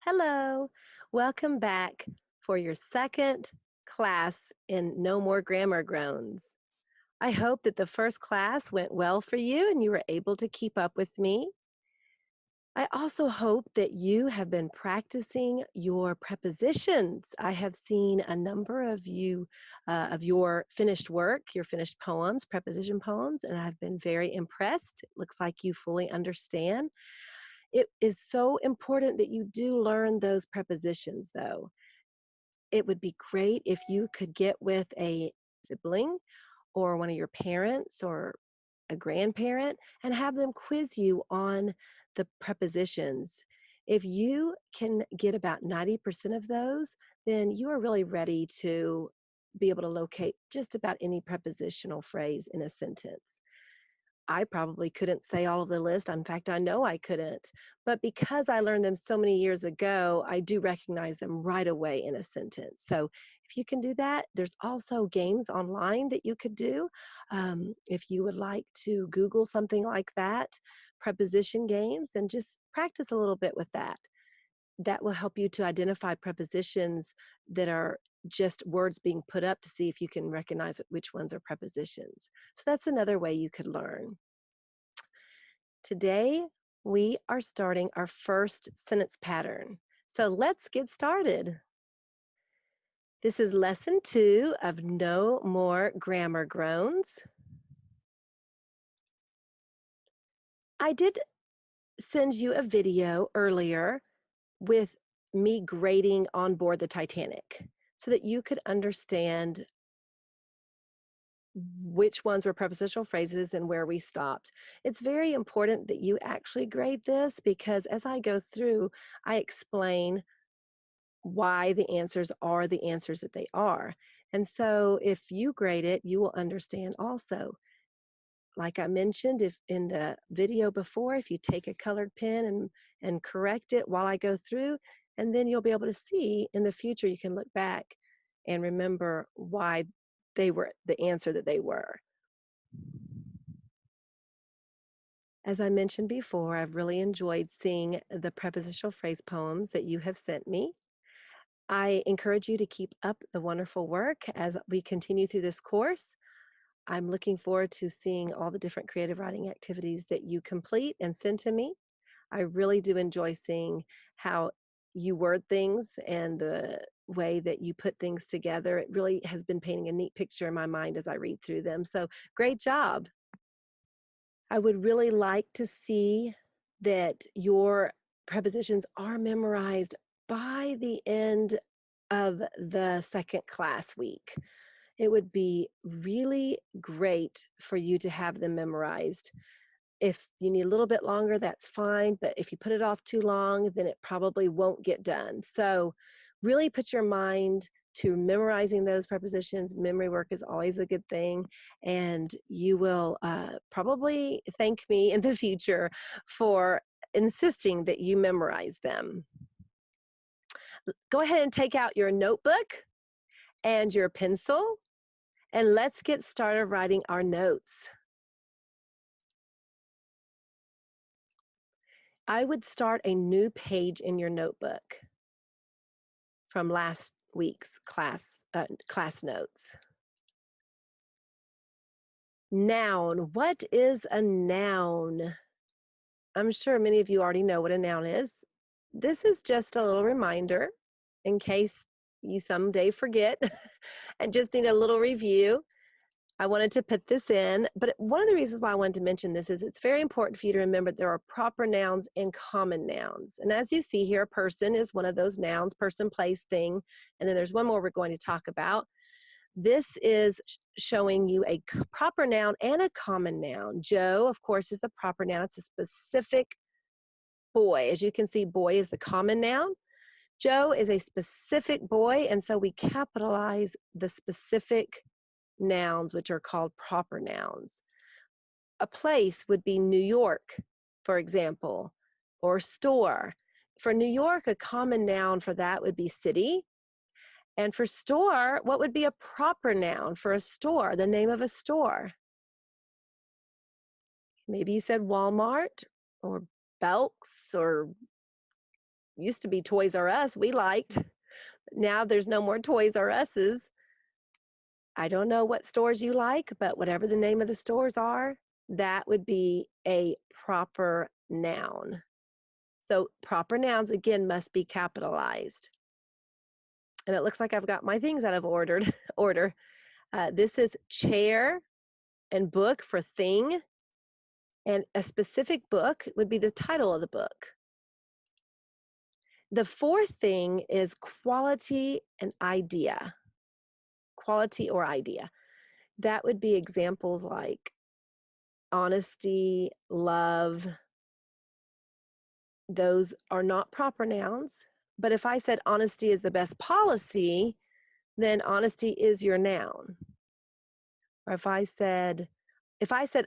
Hello, welcome back for your second class in No More Grammar Groans. I hope that the first class went well for you and you were able to keep up with me. I also hope that you have been practicing your prepositions. I have seen a number of of your finished work, your finished poems, preposition poems, and I've been very impressed. It looks like you fully understand. It is so important that you do learn those prepositions, though. It would be great if you could get with a sibling or one of your parents or a grandparent and have them quiz you on the prepositions. If you can get about 90% of those, then you are really ready to be able to locate just about any prepositional phrase in a sentence. I probably couldn't say all of the list. In fact, I know I couldn't. But because I learned them so many years ago, I do recognize them right away in a sentence. So if you can do that, there's also games online that you could do. If you would like to Google something like that, preposition games, and just practice a little bit with that. That will help you to identify prepositions that are just words being put up to see if you can recognize which ones are prepositions. So that's another way you could learn. Today, we are starting our first sentence pattern. So let's get started. This is lesson 2 of No More Grammar Groans. I did send you a video earlier with me grading on board the Titanic so that you could understand which ones were prepositional phrases and where we stopped. It's very important that you actually grade this because as I go through, I explain why the answers are the answers that they are. And so if you grade it, you will understand also. Like I mentioned, if in the video before, if you take a colored pen and correct it while I go through, and then you'll be able to see in the future, you can look back and remember why they were the answer that they were. As I mentioned before, I've really enjoyed seeing the prepositional phrase poems that you have sent me. I encourage you to keep up the wonderful work as we continue through this course. I'm looking forward to seeing all the different creative writing activities that you complete and send to me. I really do enjoy seeing how you word things and the way that you put things together. It really has been painting a neat picture in my mind as I read through them. So great job. I would really like to see that your prepositions are memorized by the end of the second class week. It would be really great for you to have them memorized. If you need a little bit longer, that's fine, but if you put it off too long, then it probably won't get done. So really put your mind to memorizing those prepositions. Memory work is always a good thing, and you will probably thank me in the future for insisting that you memorize them. Go ahead and take out your notebook and your pencil, and let's get started writing our notes. I would start a new page in your notebook from last week's class notes. Noun. What is a noun? I'm sure many of you already know what a noun is. This is just a little reminder in case you someday forget and just need a little review. I wanted to put this in, but one of the reasons why I wanted to mention this is it's very important for you to remember there are proper nouns and common nouns. And as you see here, a person is one of those nouns, person, place, thing, and then there's one more we're going to talk about. This is showing you a proper noun and a common noun. Joe, of course, is the proper noun. It's a specific boy. As you can see, boy is the common noun. Joe is a specific boy, and so we capitalize the specific nouns, which are called proper nouns. A place would be New York, for example, or store. For New York, a common noun for that would be city. And for store, what would be a proper noun for a store, the name of a store? Maybe you said Walmart or Belk's or used to be Toys R Us we liked. Now there's no more Toys R Us's. I don't know what stores you like, but whatever the name of the stores are, that would be a proper noun. So proper nouns, again, must be capitalized. And it looks like I've got my things out of order. This is chair and book for thing. And a specific book would be the title of the book. The fourth thing is quality and idea. Quality or idea. That would be examples like honesty, love. Those are not proper nouns. But if I said honesty is the best policy, then honesty is your noun. Or if I said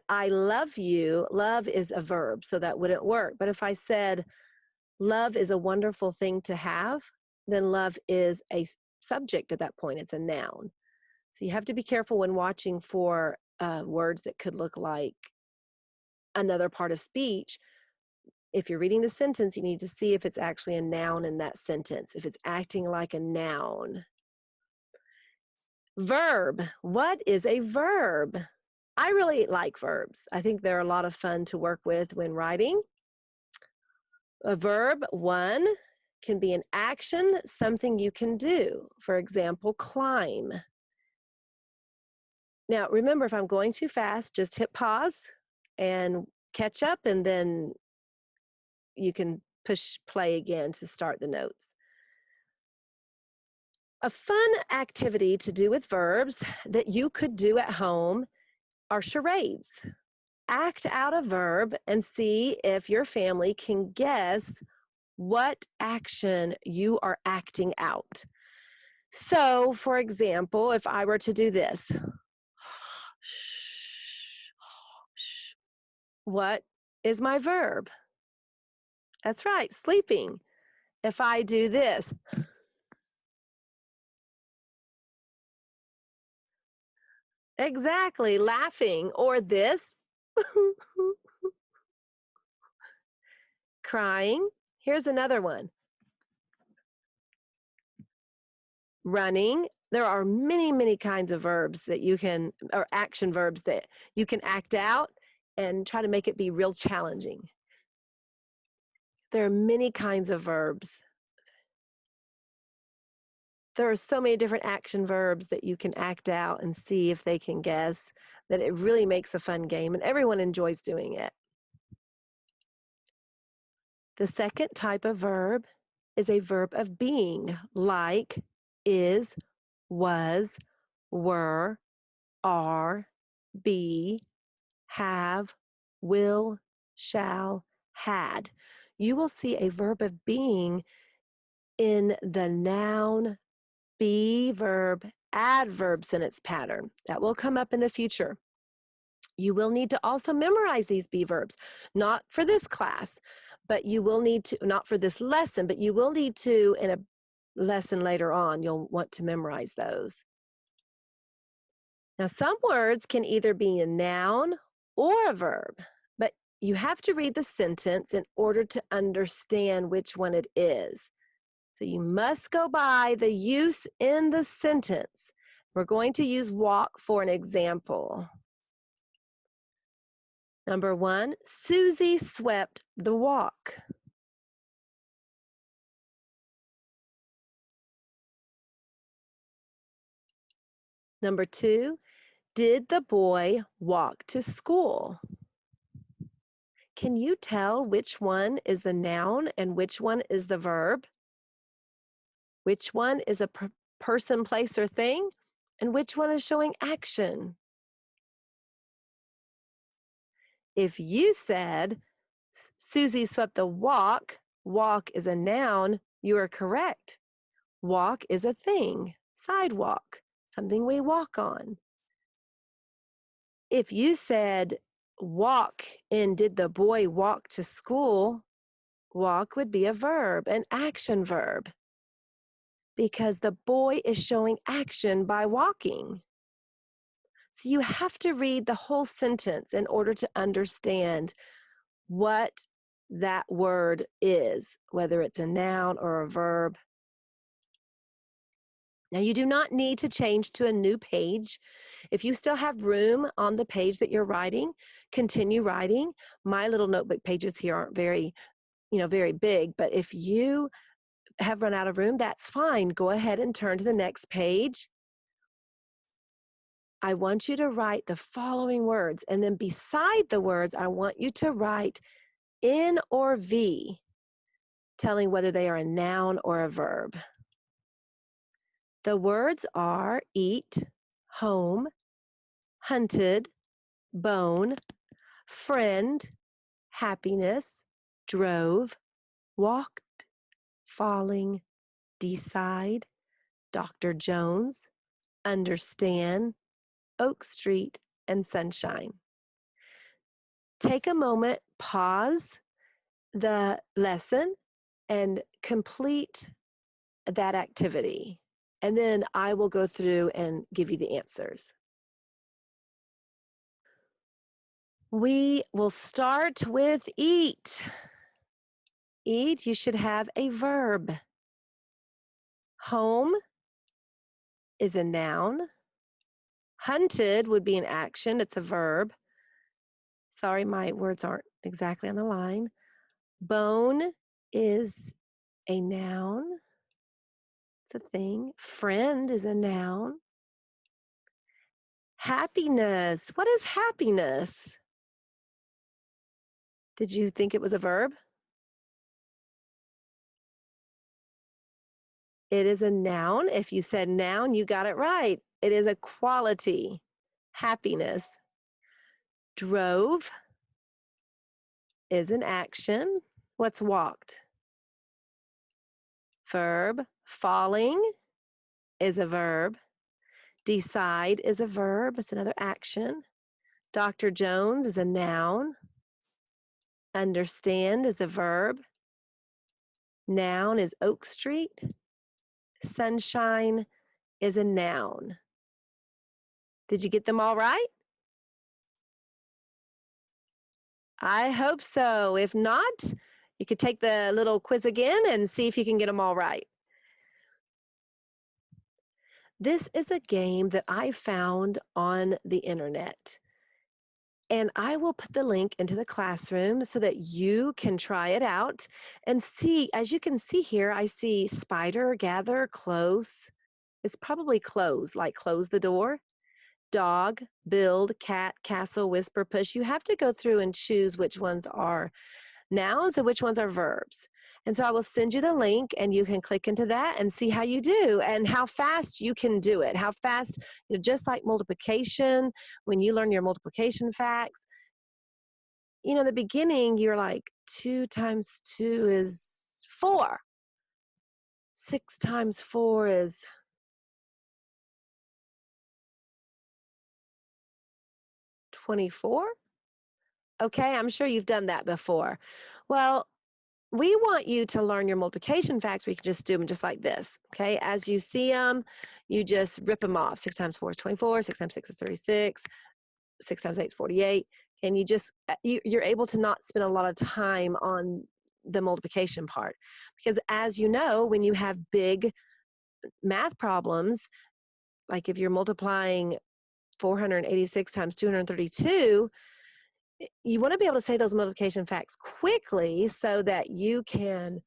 I love you, love is a verb, so that wouldn't work. But if I said love is a wonderful thing to have, then love is a subject at that point. It's a noun. So you have to be careful when watching for words that could look like another part of speech. If you're reading the sentence, you need to see if it's actually a noun in that sentence, if it's acting like a noun. Verb. What is a verb? I really like verbs. I think they're a lot of fun to work with when writing. A verb, one, can be an action, something you can do. For example, climb. Now, remember, if I'm going too fast, just hit pause and catch up, and then you can push play again to start the notes. A fun activity to do with verbs that you could do at home are charades. Act out a verb and see if your family can guess what action you are acting out. So, for example, if I were to do this, what is my verb? That's right, sleeping. If I do this, exactly, laughing, or this, crying. Here's another one. Running. There are many, many kinds of verbs that you can, or action verbs that you can act out and try to make it be real challenging. There are many kinds of verbs. There are so many different action verbs that you can act out and see if they can guess, that it really makes a fun game and everyone enjoys doing it. The second type of verb is a verb of being, like is, was, were, are, be, have, will, shall, had. You will see a verb of being in the noun, be verb, adverb sentence pattern. That will come up in the future. You will need to also memorize these be verbs, not for this class, but you will need to, not for this lesson, but you will need to in a lesson later on. You'll want to memorize those. Now, some words can either be a noun or a verb, but you have to read the sentence in order to understand which one it is. So you must go by the use in the sentence. We're going to use walk for an example. Number one, Susie swept the walk. Number two, did the boy walk to school? Can you tell which one is the noun and which one is the verb? Which one is a person, place, or thing? And which one is showing action? If you said Susie swept the walk, walk is a noun, you are correct. Walk is a thing, sidewalk, something we walk on. If you said walk in did the boy walk to school, walk would be a verb, an action verb, because the boy is showing action by walking. So you have to read the whole sentence in order to understand what that word is, whether it's a noun or a verb. Now, you do not need to change to a new page. If you still have room on the page that you're writing, continue writing. My little notebook pages here aren't very, very big, but if you have run out of room, that's fine. Go ahead and turn to the next page. I want you to write the following words, and then beside the words, I want you to write N or V, telling whether they are a noun or a verb. The words are eat, home, hunted, bone, friend, happiness, drove, walked, falling, decide, Dr. Jones, understand, Oak Street, and sunshine. Take a moment, pause the lesson, and complete that activity. And then I will go through and give you the answers. We will start with eat. Eat, you should have a verb. Home is a noun. Hunted would be an action. It's a verb. Sorry, my words aren't exactly on the line. Bone is a noun. It's a thing. Friend is a noun. Happiness. What is happiness? Did you think it was a verb? It is a noun. If you said noun, you got it right. It is a quality. Happiness. Drove is an action. What's walked? Verb. Falling is a verb. Decide is a verb. It's another action. Dr. Jones is a noun. Understand is a verb. Noun is Oak Street. Sunshine is a noun. Did you get them all right? I hope so. If not, you could take the little quiz again and see if you can get them all right. This is a game that I found on the internet. And I will put the link into the classroom so that you can try it out and see. As you can see here, I see spider, gather, close. It's probably close, like close the door. Dog, build, cat, castle, whisper, push. You have to go through and choose which ones are nouns and which ones are verbs. And so I will send you the link and you can click into that and see how you do and how fast you can do it. How fast, just like multiplication, when you learn your multiplication facts, in the beginning, you're like 2 times 2 is 4. 6 times 4 is 24. Okay, I'm sure you've done that before. Well, we want you to learn your multiplication facts. We can just do them just like this, okay? As you see them, you just rip them off. 6 times 4 is 24. 6 times 6 is 36. 6 times 8 is 48. And you're able to not spend a lot of time on the multiplication part. Because as you know, when you have big math problems, like if you're multiplying 486 times 232, you want to be able to say those multiplication facts quickly so that you can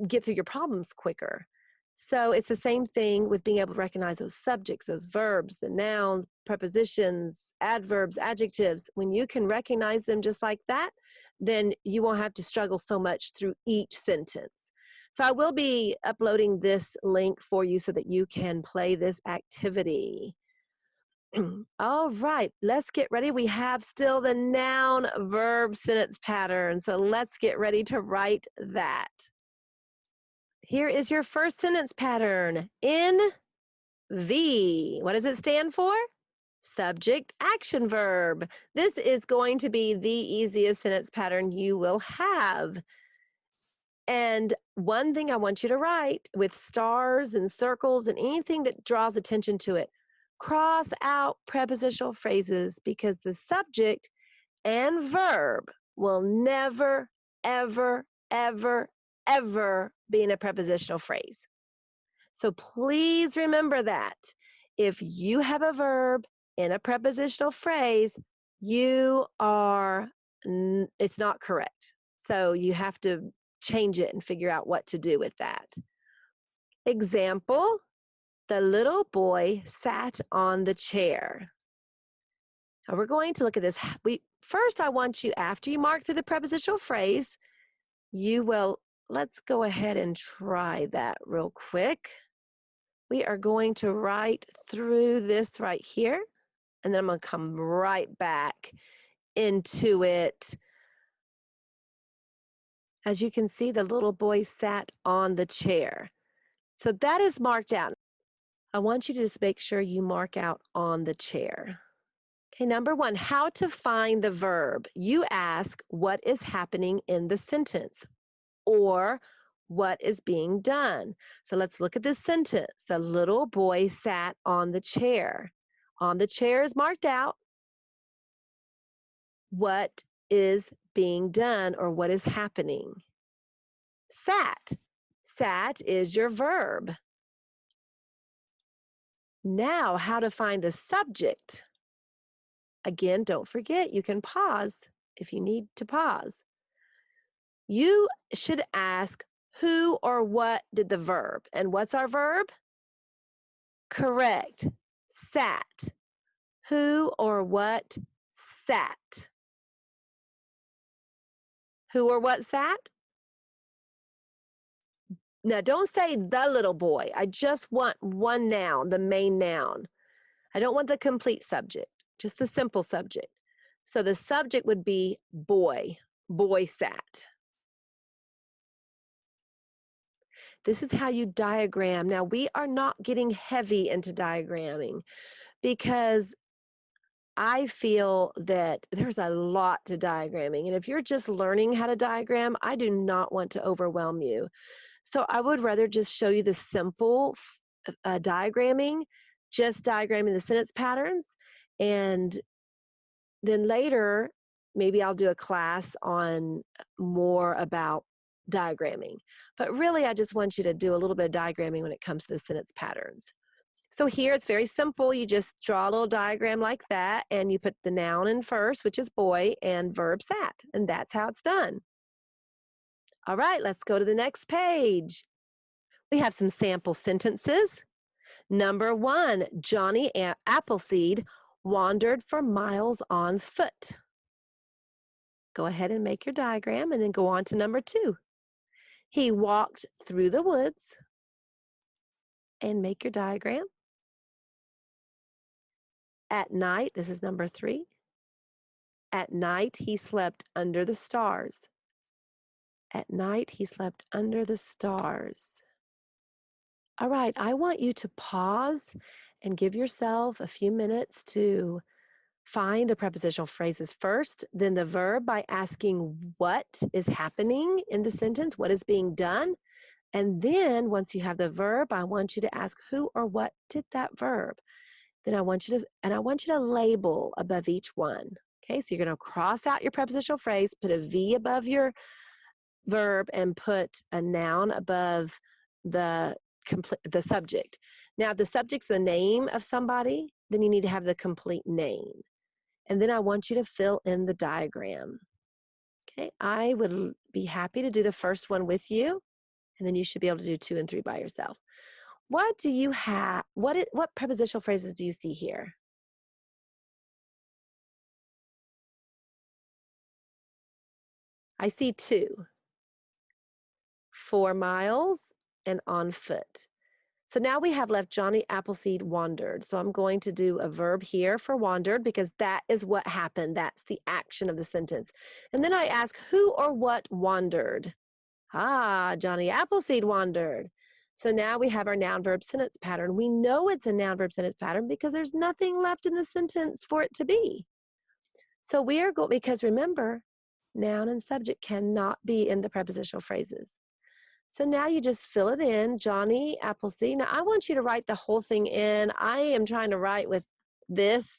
get through your problems quicker. So it's the same thing with being able to recognize those subjects, those verbs, the nouns, prepositions, adverbs, adjectives. When you can recognize them just like that, then you won't have to struggle so much through each sentence. So I will be uploading this link for you so that you can play this activity. All right, let's get ready. We have still the noun verb sentence pattern. So let's get ready to write that. Here is your first sentence pattern. NV. What does it stand for? Subject action verb. This is going to be the easiest sentence pattern you will have. And one thing I want you to write with stars and circles and anything that draws attention to it, cross out prepositional phrases because the subject and verb will never, ever, ever, ever be in a prepositional phrase. So please remember that. If you have a verb in a prepositional phrase, it's not correct. So you have to change it and figure out what to do with that. Example, the little boy sat on the chair. Now we're going to look at this. First, I want you, after you mark through the prepositional phrase, let's go ahead and try that real quick. We are going to write through this right here, and then I'm going to come right back into it. As you can see, the little boy sat on the chair. So that is marked out. I want you to just make sure you mark out on the chair. Okay, number 1, how to find the verb. You ask what is happening in the sentence or what is being done. So let's look at this sentence. The little boy sat on the chair. On the chair is marked out. What is being done or what is happening? Sat. Sat is your verb. Now, how to find the subject. Again, don't forget, you can pause if you need to pause. You should ask who or what did the verb. And what's our verb? Correct. Sat. Who or what sat? Who or what sat? Now, don't say the little boy. I just want one noun, the main noun. I don't want the complete subject, just the simple subject. So the subject would be boy. Boy sat. This is how you diagram. Now, we are not getting heavy into diagramming because I feel that there's a lot to diagramming. And if you're just learning how to diagram, I do not want to overwhelm you. So I would rather just show you the simple diagramming, just diagramming the sentence patterns. And then later, maybe I'll do a class on more about diagramming. But really, I just want you to do a little bit of diagramming when it comes to the sentence patterns. So here it's very simple. You just draw a little diagram like that, and you put the noun in first, which is boy, and verb sat. And that's how it's done. All right, let's go to the next page. We have some sample sentences. Number 1, Johnny Appleseed wandered for miles on foot. Go ahead and make your diagram and then go on to number 2. He walked through the woods and make your diagram. At night, this is number 3. At night, he slept under the stars. At night, he slept under the stars. All right, I want you to pause and give yourself a few minutes to find the prepositional phrases first, then the verb by asking what is happening in the sentence, what is being done. And then once you have the verb, I want you to ask who or what did that verb. Then I want you to label above each one. Okay, so you're going to cross out your prepositional phrase, put a V above your verb, and put a noun above the subject. Now, if the subject's the name of somebody, then you need to have the complete name. And then I want you to fill in the diagram. Okay, I would be happy to do the first one with you, and then you should be able to do 2 and 3 by yourself. What do you have? What prepositional phrases do you see here? I see 2. 4 miles and on foot. So now we have left Johnny Appleseed wandered. So I'm going to do a verb here for wandered because that is what happened. That's the action of the sentence. And then I ask who or what wandered. Johnny Appleseed wandered. So now we have our noun-verb sentence pattern. We know it's a noun-verb sentence pattern because there's nothing left in the sentence for it to be. So we are going, because remember, noun and subject cannot be in the prepositional phrases. So now you just fill it in, Johnny Appleseed. Now I want you to write the whole thing in. I am trying to write with this,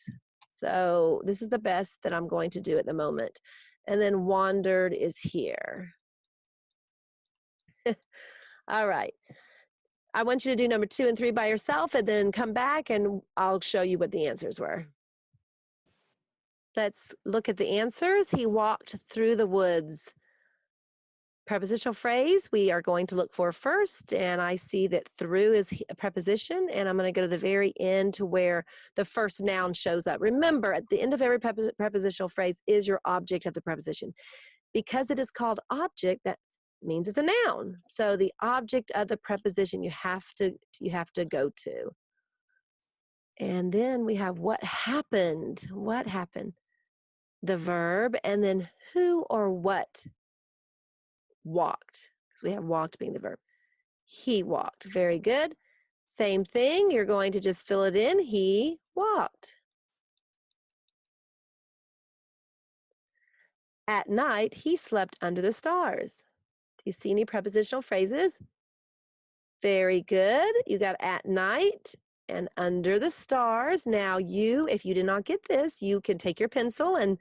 so this is the best that I'm going to do at the moment. and then wandered is here. All right. I want you to do number 2 and 3 by yourself and then come back and I'll show you what the answers were. Let's look at the answers. He walked through the woods. Prepositional phrase we are going to look for first, and I see that through is a preposition, and I'm going to go to the very end to where the first noun shows up. Remember, at the end of every prepositional phrase is your object of the preposition. Because it is called object, that means it's a noun. So the object of the preposition you have to go to. And then we have what happened. What happened? The verb, and then who or what walked, because we have walked being the verb. He walked. Very good. Same thing. You're going to just fill it in. He walked. At night, he slept under the stars. Do you see any prepositional phrases? Very good. You got at night and under the stars. Now if you did not get this, you can take your pencil and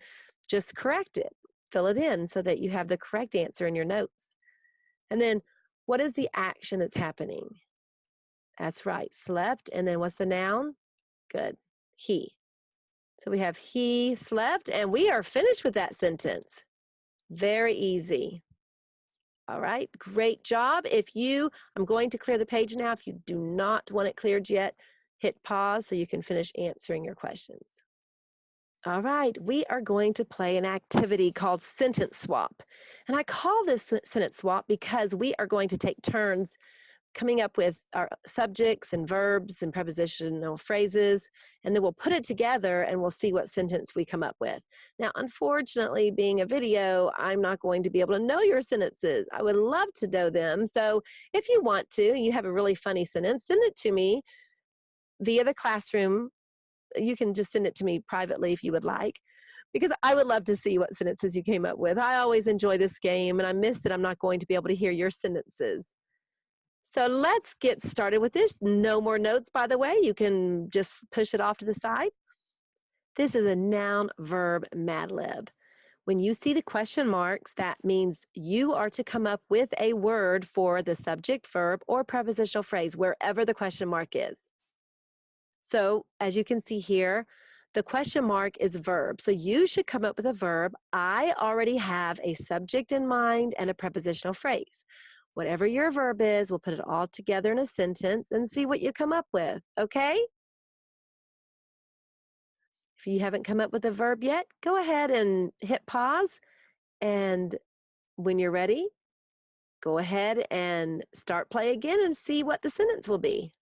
just correct it. Fill it in so that you have the correct answer in your notes. And then, what is the action that's happening? That's right, slept. And then what's the noun? Good, he. So we have he slept, and we are finished with that sentence. Very easy. All right, great job. I'm going to clear the page now. If you do not want it cleared yet, hit pause so you can finish answering your questions. All right, we are going to play an activity called sentence swap. And I call this sentence swap because we are going to take turns coming up with our subjects and verbs and prepositional phrases, and then we'll put it together and we'll see what sentence we come up with. Now, unfortunately, being a video, I'm not going to be able to know your sentences. I would love to know them. So if you want to, you have a really funny sentence, send it to me via the classroom. You can just send it to me privately if you would like, because I would love to see what sentences you came up with. I always enjoy this game, and I miss that I'm not going to be able to hear your sentences. So let's get started with this. No more notes, by the way. You can just push it off to the side. This is a noun-verb Mad Lib. When you see the question marks, that means you are to come up with a word for the subject, verb, or prepositional phrase, wherever the question mark is. So as you can see here, the question mark is verb. So you should come up with a verb. I already have a subject in mind and a prepositional phrase. Whatever your verb is, we'll put it all together in a sentence and see what you come up with, okay? If you haven't come up with a verb yet, go ahead and hit pause. And when you're ready, go ahead and start play again and see what the sentence will be.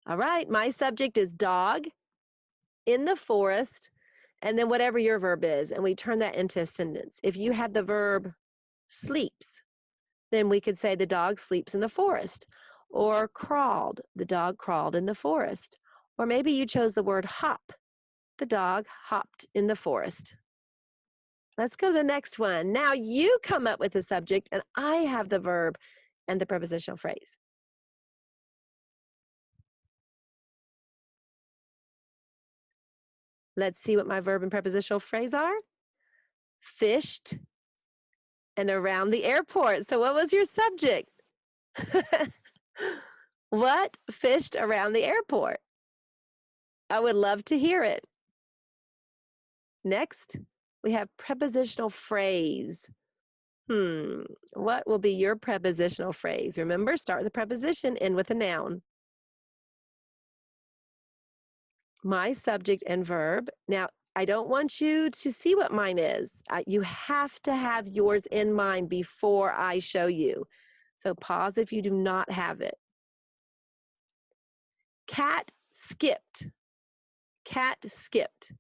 All right, my subject is dog in the forest, and then whatever your verb is, and we turn that into a sentence. If you had the verb sleeps, then we could say the dog sleeps in the forest, or crawled, the dog crawled in the forest, or maybe you chose the word hop, the dog hopped in the forest. Let's go to the next one. Now you come up with the subject, and I have the verb and the prepositional phrase. Let's see what my verb and prepositional phrase are. Fished and around the airport. So what was your subject? What fished around the airport? I would love to hear it. Next, we have prepositional phrase. What will be your prepositional phrase? Remember, start with a preposition, end with a noun. My subject and verb. Now, I don't want you to see what mine is. You have to have yours in mind before I show you. So pause if you do not have it. Cat skipped. Cat skipped.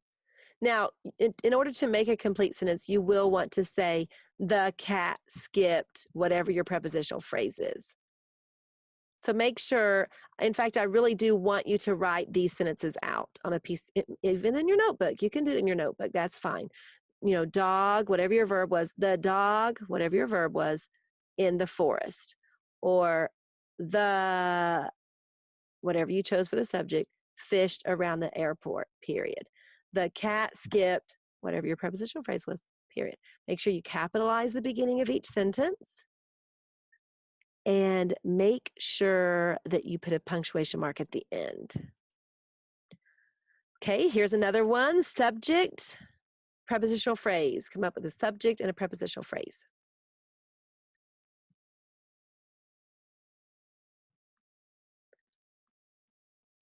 Now, in order to make a complete sentence, you will want to say, the cat skipped, whatever your prepositional phrase is. So make sure, in fact, I really do want you to write these sentences out on a piece, even in your notebook. You can do it in your notebook, that's fine. You know, dog, whatever your verb was, the dog, whatever your verb was, in the forest. Or the, whatever you chose for the subject, fished around the airport, period. The cat skipped, whatever your prepositional phrase was, period. Make sure you capitalize the beginning of each sentence. And make sure that you put a punctuation mark at the end. Okay, here's another one. Subject, prepositional phrase. Come up with a subject and a prepositional phrase.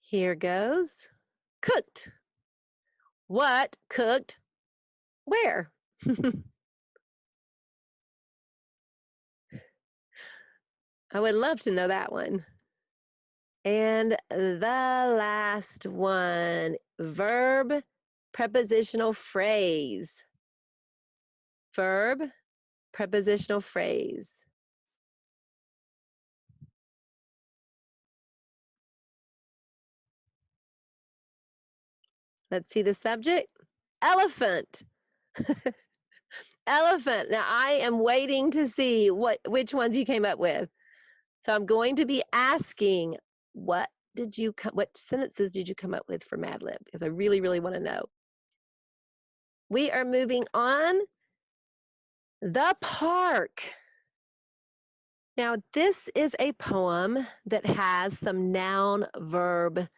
Here goes. Cooked. What cooked where? I would love to know that one. And the last one, verb, prepositional phrase. Verb, prepositional phrase. Let's see the subject. Elephant. Elephant. Now I am waiting to see which ones you came up with. So I'm going to be asking, what sentences did you come up with for Mad Lib? Because I really, really want to know. We are moving on. The park. Now, this is a poem that has some noun verb.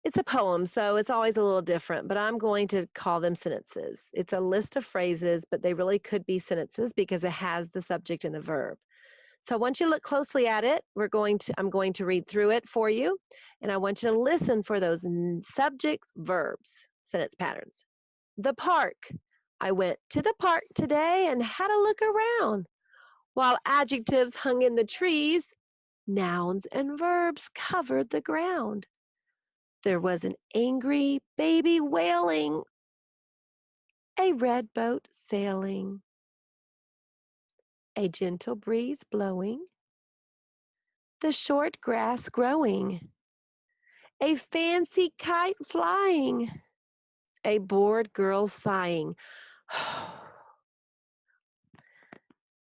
It's a poem, so it's always a little different, but I'm going to call them sentences. It's a list of phrases, but they really could be sentences because it has the subject and the verb. So I want you to look closely at it. I'm going to read through it for you, and I want you to listen for those subjects, verbs, sentence patterns. The park. I went to the park today and had a look around. While adjectives hung in the trees, nouns and verbs covered the ground. There was an angry baby wailing, a red boat sailing, a gentle breeze blowing, the short grass growing, a fancy kite flying, a bored girl sighing,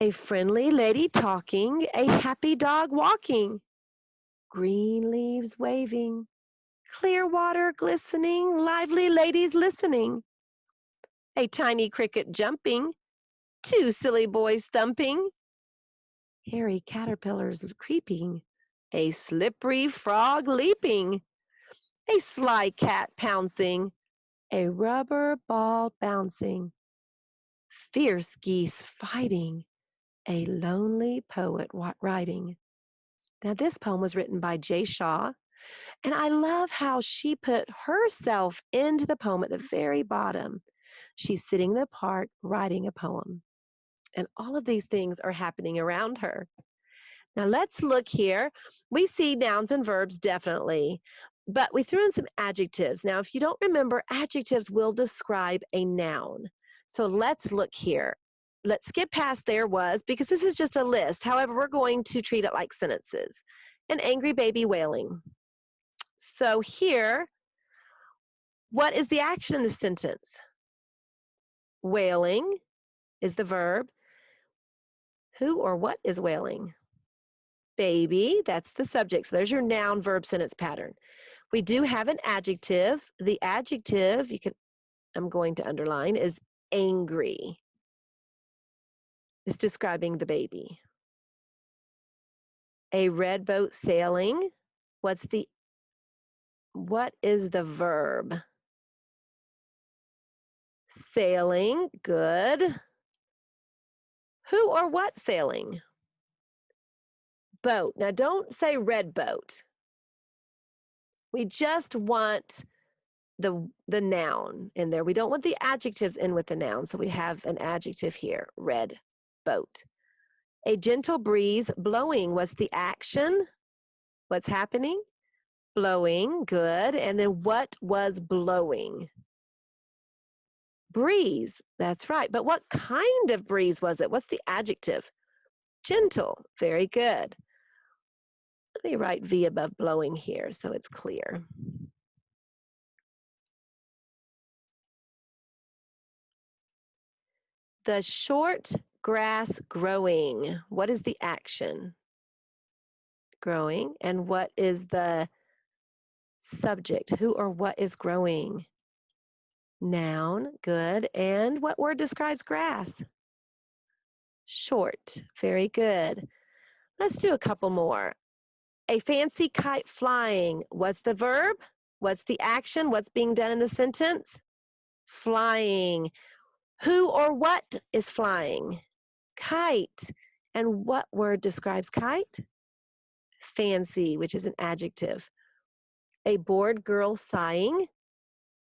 a friendly lady talking, a happy dog walking, green leaves waving, clear water glistening, lively ladies listening, a tiny cricket jumping, two silly boys thumping, hairy caterpillars creeping, a slippery frog leaping, a sly cat pouncing, a rubber ball bouncing, fierce geese fighting, a lonely poet writing. Now, this poem was written by J. Shaw, and I love how she put herself into the poem at the very bottom. She's sitting in the park writing a poem, and all of these things are happening around her. Now, let's look here. We see nouns and verbs definitely, but we threw in some adjectives. Now, if you don't remember, adjectives will describe a noun. So let's look here. Let's skip past there was because this is just a list. However, we're going to treat it like sentences. An angry baby wailing. So here, what is the action in the sentence? Wailing is the verb. Who or what is wailing? Baby, that's the subject. So there's your noun verb sentence pattern. We do have an adjective. The adjective, I'm going to underline, is angry. It's describing the baby. A red boat sailing. What is the verb? Sailing, good. Who or what sailing? Boat. Now don't say red boat. We just want the noun in there. We don't want the adjectives in with the noun, so we have an adjective here, red boat. A gentle breeze blowing. What's the action? What's happening? Blowing, good. And then what was blowing? Breeze, that's right. But what kind of breeze was it? What's the adjective? Gentle, very good. Let me write V above blowing here so it's clear. The short grass growing. What is the action? Growing. And what is the subject? Who or what is growing? Noun, good. And what word describes grass? Short, very good. Let's do a couple more. A fancy kite flying. What's the verb? What's the action? What's being done in the sentence? Flying. Who or what is flying? Kite. And what word describes kite? Fancy, which is an adjective. A bored girl sighing.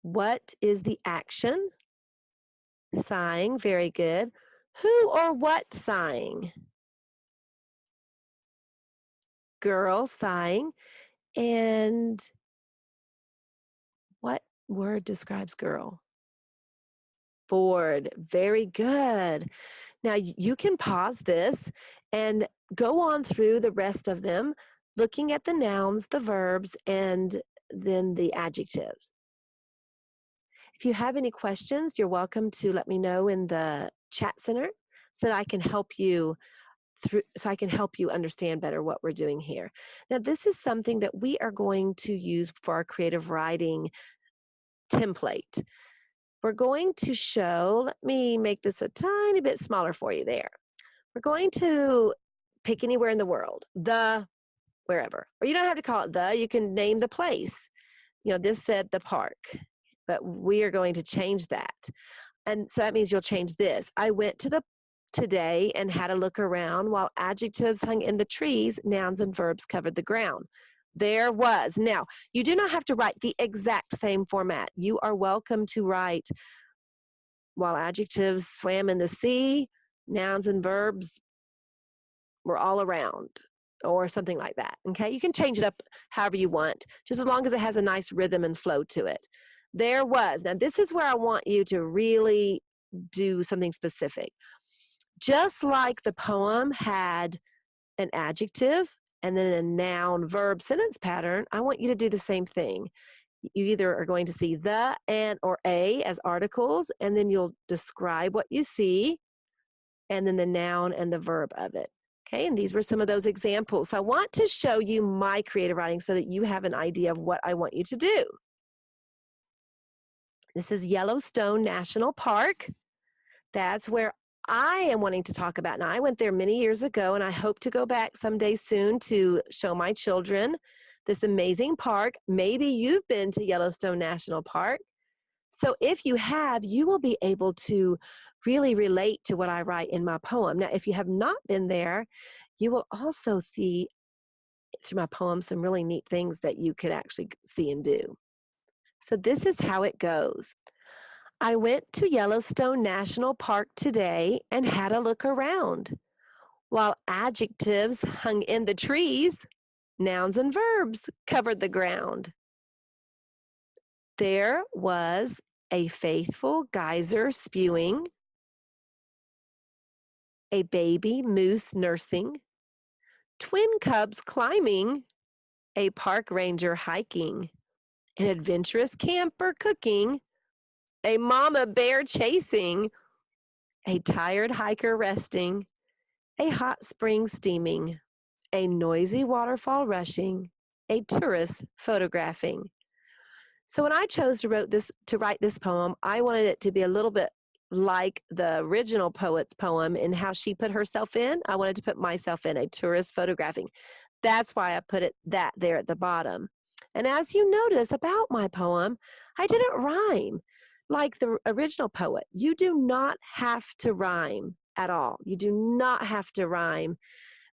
What is the action? Sighing, very good. Who or what sighing? Girl sighing. And what word describes girl? Bored, very good. Now you can pause this and go on through the rest of them, looking at the nouns, the verbs, and then the adjectives. If you have any questions, you're welcome to let me know in the chat center so that I can help you understand better what we're doing here. Now, this is something that we are going to use for our creative writing template. We're going to show, let me make this a tiny bit smaller for you there. We're going to pick anywhere in the world, the wherever, or you don't have to call it the, you can name the place. You know, this said the park, but we are going to change that. And so that means you'll change this. I went to the today and had a look around while adjectives hung in the trees, nouns and verbs covered the ground. There was. Now, you do not have to write the exact same format. You are welcome to write while adjectives swam in the sea, nouns and verbs were all around, or something like that, okay? You can change it up however you want, just as long as it has a nice rhythm and flow to it. There was. Now, this is where I want you to really do something specific. Just like the poem had an adjective and then a noun verb sentence pattern, I want you to do the same thing. You either are going to see the, and, or a as articles, and then you'll describe what you see, and then the noun and the verb of it. Okay, and these were some of those examples. So I want to show you my creative writing so that you have an idea of what I want you to do. This is Yellowstone National Park. That's where I am wanting to talk about. Now, I went there many years ago, and I hope to go back someday soon to show my children this amazing park. Maybe you've been to Yellowstone National Park. So if you have, you will be able to really relate to what I write in my poem. Now, if you have not been there, you will also see through my poem some really neat things that you could actually see and do. So this is how it goes. I went to Yellowstone National Park today and had a look around. While adjectives hung in the trees, nouns and verbs covered the ground. There was a faithful geyser spewing, a baby moose nursing, twin cubs climbing, a park ranger hiking, an adventurous camper cooking, a mama bear chasing, a tired hiker resting, a hot spring steaming, a noisy waterfall rushing, a tourist photographing. So when I chose to write this poem, I wanted it to be a little bit like the original poet's poem and how she put herself in. I wanted to put myself in, a tourist photographing. That's why I put that there at the bottom. And as you notice about my poem, I didn't rhyme like the original poet. You do not have to rhyme at all. You do not have to rhyme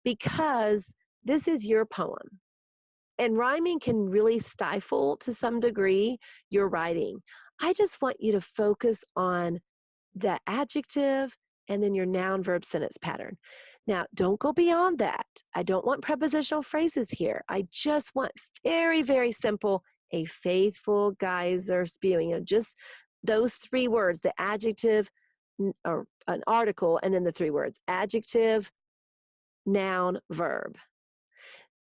because this is your poem. And rhyming can really stifle, to some degree, your writing. I just want you to focus on the adjective and then your noun verb sentence pattern. Now, don't go beyond that. I don't want prepositional phrases here. I just want very, very simple, a faithful geyser spewing. You know, just those three words, the adjective or an article, and then the three words, adjective, noun, verb,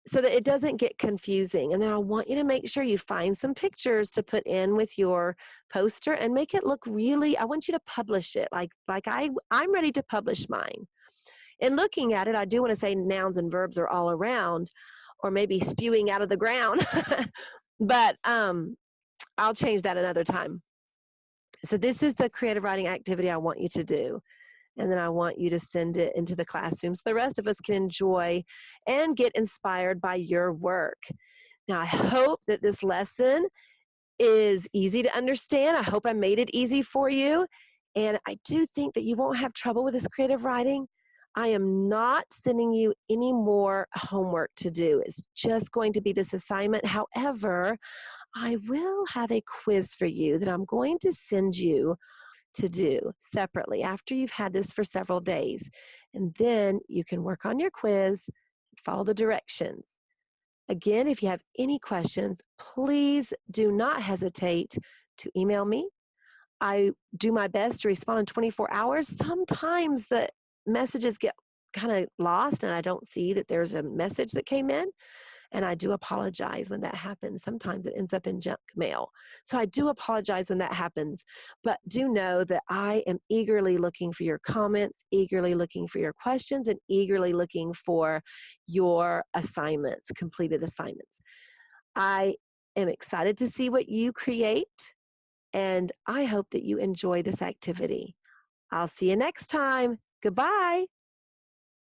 so that it doesn't get confusing. And then I want you to make sure you find some pictures to put in with your poster and make it look really, I want you to publish it like I'm ready to publish mine. In looking at it, I do want to say nouns and verbs are all around, or maybe spewing out of the ground, but I'll change that another time. So this is the creative writing activity I want you to do. And then I want you to send it into the classroom so the rest of us can enjoy and get inspired by your work. Now, I hope that this lesson is easy to understand. I hope I made it easy for you. And I do think that you won't have trouble with this creative writing. I am not sending you any more homework to do. It's just going to be this assignment. However, I will have a quiz for you that I'm going to send you to do separately after you've had this for several days. And then you can work on your quiz and follow the directions. Again, if you have any questions, please do not hesitate to email me. I do my best to respond in 24 hours. Sometimes the messages get kind of lost and I don't see that there's a message that came in. And I do apologize when that happens. Sometimes it ends up in junk mail. So I do apologize when that happens. But do know that I am eagerly looking for your comments, eagerly looking for your questions, and eagerly looking for your assignments, completed assignments. I am excited to see what you create, and I hope that you enjoy this activity. I'll see you next time. Goodbye.